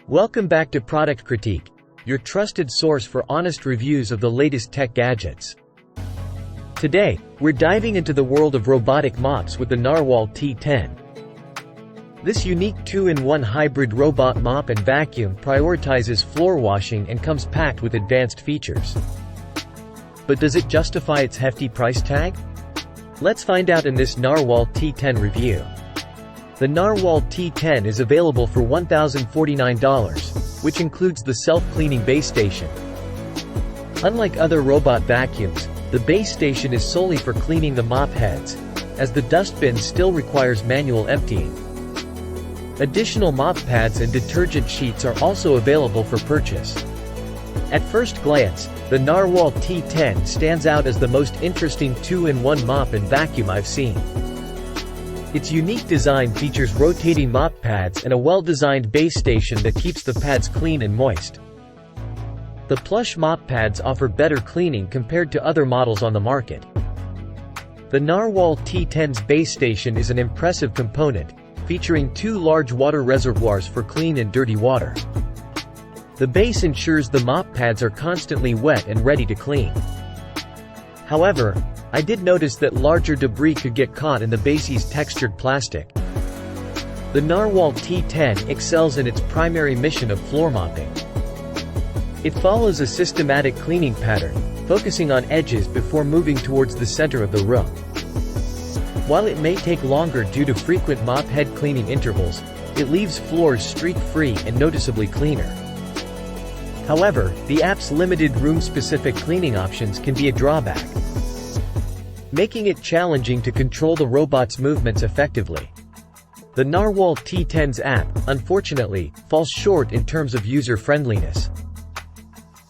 Welcome back to Product Critique, your trusted source for honest reviews of the latest tech gadgets. Today, we're diving into the world of robotic mops with the Narwal T10. This unique 2-in-1 hybrid robot mop and vacuum prioritizes floor washing and comes packed with advanced features. But does it justify its hefty price tag? Let's find out in this Narwal T10 review. The Narwal T10 is available for $1,049, which includes the self-cleaning base station. Unlike other robot vacuums, the base station is solely for cleaning the mop heads, as the dustbin still requires manual emptying. Additional mop pads and detergent sheets are also available for purchase. At first glance, the Narwal T10 stands out as the most interesting 2-in-1 mop and vacuum I've seen. Its unique design features rotating mop pads and a well-designed base station that keeps the pads clean and moist. The plush mop pads offer better cleaning compared to other models on the market. The Narwal T10's base station is an impressive component, featuring 2 large water reservoirs for clean and dirty water. The base ensures the mop pads are constantly wet and ready to clean. However, I did notice that larger debris could get caught in the base's textured plastic. The Narwal T10 excels in its primary mission of floor mopping. It follows a systematic cleaning pattern, focusing on edges before moving towards the center of the room. While it may take longer due to frequent mop head cleaning intervals, it leaves floors streak-free and noticeably cleaner. However, the app's limited room-specific cleaning options can be a drawback, making it challenging to control the robot's movements effectively. The Narwal T10's app, unfortunately, falls short in terms of user-friendliness.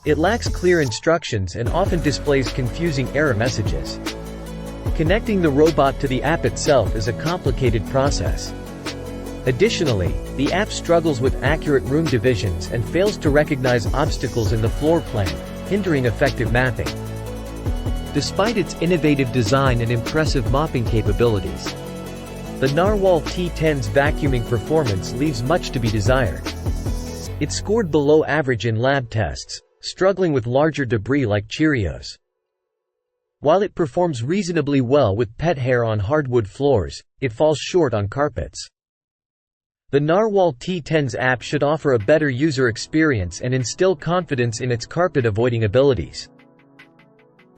It lacks clear instructions and often displays confusing error messages. Connecting the robot to the app itself is a complicated process. Additionally, the app struggles with accurate room divisions and fails to recognize obstacles in the floor plan, hindering effective mapping. Despite its innovative design and impressive mopping capabilities, the Narwal T10's vacuuming performance leaves much to be desired. It scored below average in lab tests, struggling with larger debris like Cheerios. While it performs reasonably well with pet hair on hardwood floors, it falls short on carpets. The Narwal T10's app should offer a better user experience and instill confidence in its carpet-avoiding abilities.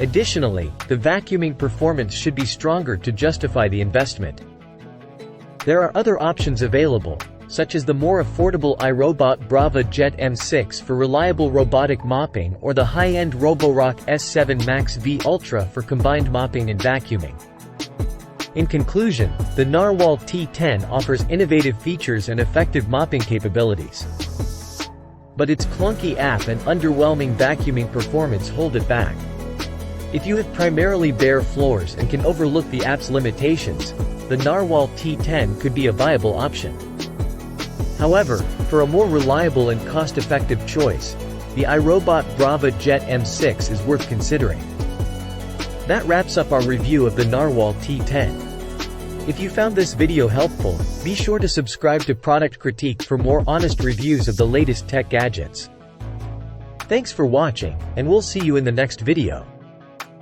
Additionally, the vacuuming performance should be stronger to justify the investment. There are other options available, such as the more affordable iRobot Brava Jet M6 for reliable robotic mopping or the high-end Roborock S7 Max V Ultra for combined mopping and vacuuming. In conclusion, the Narwal T10 offers innovative features and effective mopping capabilities. But its clunky app and underwhelming vacuuming performance hold it back. If you have primarily bare floors and can overlook the app's limitations, the Narwal T10 could be a viable option. However, for a more reliable and cost-effective choice, the iRobot Brava Jet M6 is worth considering. That wraps up our review of the Narwal T10. If you found this video helpful, be sure to subscribe to Product Critique for more honest reviews of the latest tech gadgets. Thanks for watching, and we'll see you in the next video.